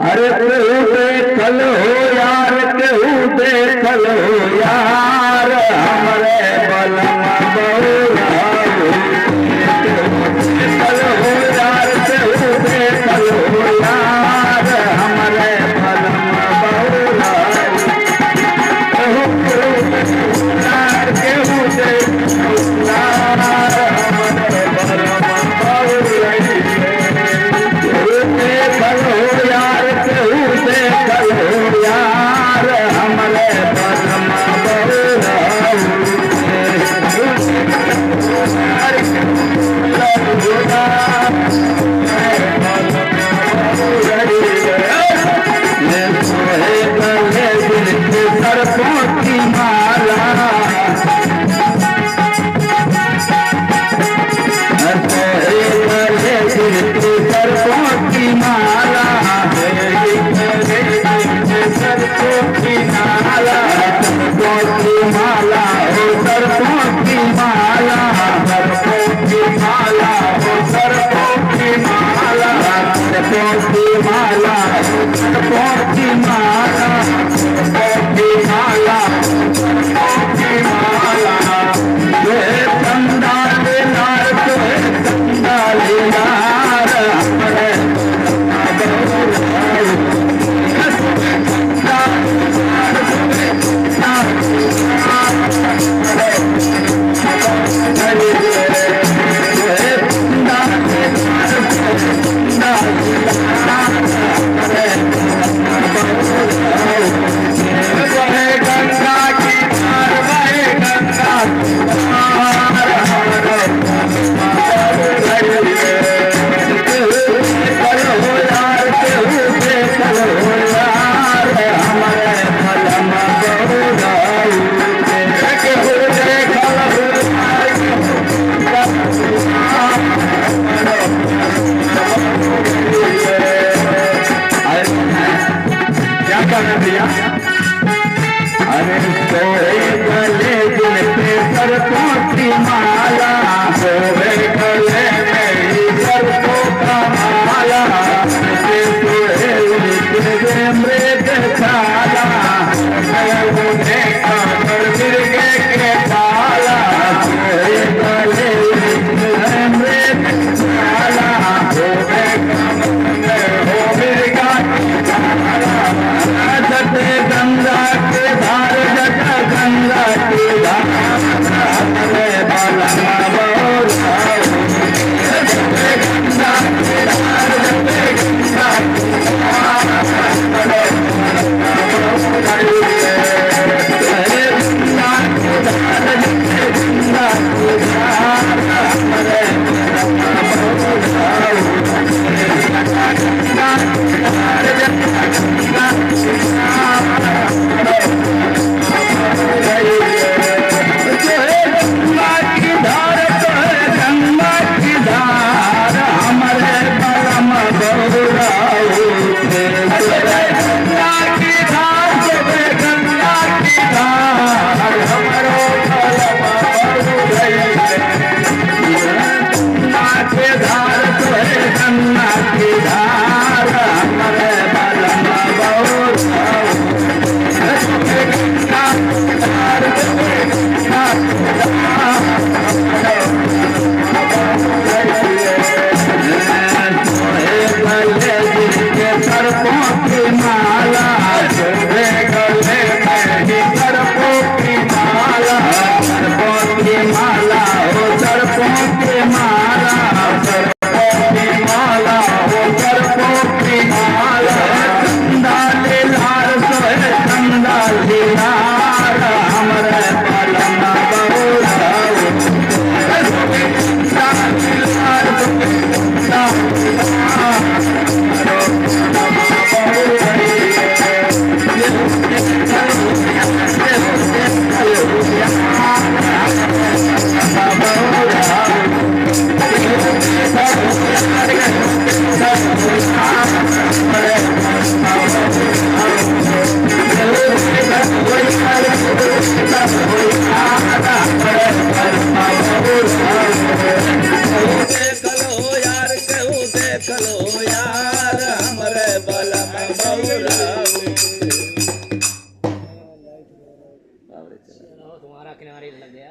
अरे केहू देखल हो यार, केहू देखल हो यार, हमरे बलमा बउरा देखल हो यार, केहू देखल हो यार, हमरे बलमा बउरा केहू देखल हो यार, हमरे बलमा बउरा देखल हो यार, केहू देखल हो यार, हमरे बलमा बउरा सोहे गले दिल के सरसों की माला, सोहे गले दिल के सरसों की माला, सरसों की माला, सरसों की माला हो सरसों की माला, सरसों की माला हो सरसों की माला, सरसों की माला सरसों की माला, सरसों की माला सरसों की माला, ये चंदा ले लाल, तो चंदा ले लाल, हमरे तुम्हारा किनारे लग गया।